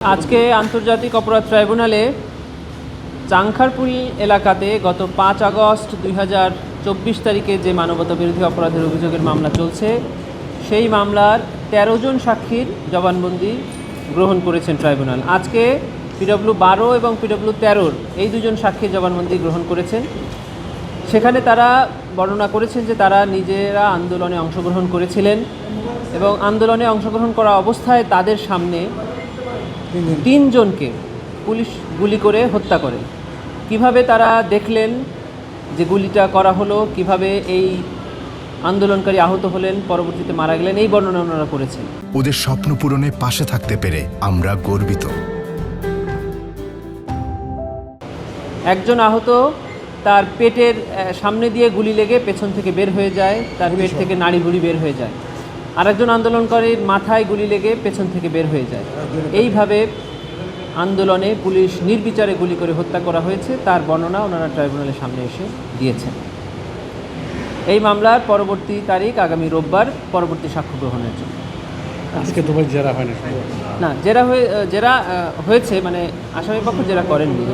আজকে আন্তর্জাতিক অপরাধ ট্রাইব্যুনালে চাংখারপুল এলাকাতে গত ৫ আগস্ট ২০২৪ তারিখে যে মানবতাবিরোধী অপরাধের অভিযোগের মামলা চলছে সেই মামলার ১৩ জন সাক্ষীর জবানবন্দি গ্রহণ করেছেন ট্রাইব্যুনাল। আজকে PW12 এবং PW13 এই দুজন সাক্ষীর জবানবন্দি গ্রহণ করেছেন। সেখানে তারা বর্ণনা করেছেন যে তারা নিজেরা আন্দোলনে অংশগ্রহণ করেছিলেন এবং আন্দোলনে অংশগ্রহণ করা অবস্থায় তাদের সামনে ৩ জনকে পুলিশ গুলি করে হত্যা করে। কিভাবে তারা দেখলেন যে গুলিটা করা হলো, কিভাবে এই আন্দোলনকারী আহত হলেন, পরবর্তীতে মারা গেলেন, এই বর্ণনা ওনারা করেছেন। ওদের স্বপ্ন পূরণে পাশে থাকতে পেরে আমরা গর্বিত। একজন আহত, তার পেটের সামনে দিয়ে গুলি লেগে পেছন থেকে বের হয়ে যায়, তার পেট থেকে নাড়িভুড়ি বের হয়ে যায়। আরেকজন আন্দোলনকারীর মাথায় গুলি লেগে পেছন থেকে বের হয়ে যায়। এইভাবে আন্দোলনে পুলিশ নির্বিচারে গুলি করে হত্যা করা হয়েছে, তার বর্ণনা ওনারা ট্রাইব্যুনালের সামনে এসে দিয়েছেন। এই মামলার পরবর্তী তারিখ আগামী রোববার, পরবর্তী সাক্ষ্য গ্রহণের জন্য। আজকে তোমার জেরা হয় না? না, জেরা হয়েছে, মানে আসামিপক্ষ জেরা করেননি।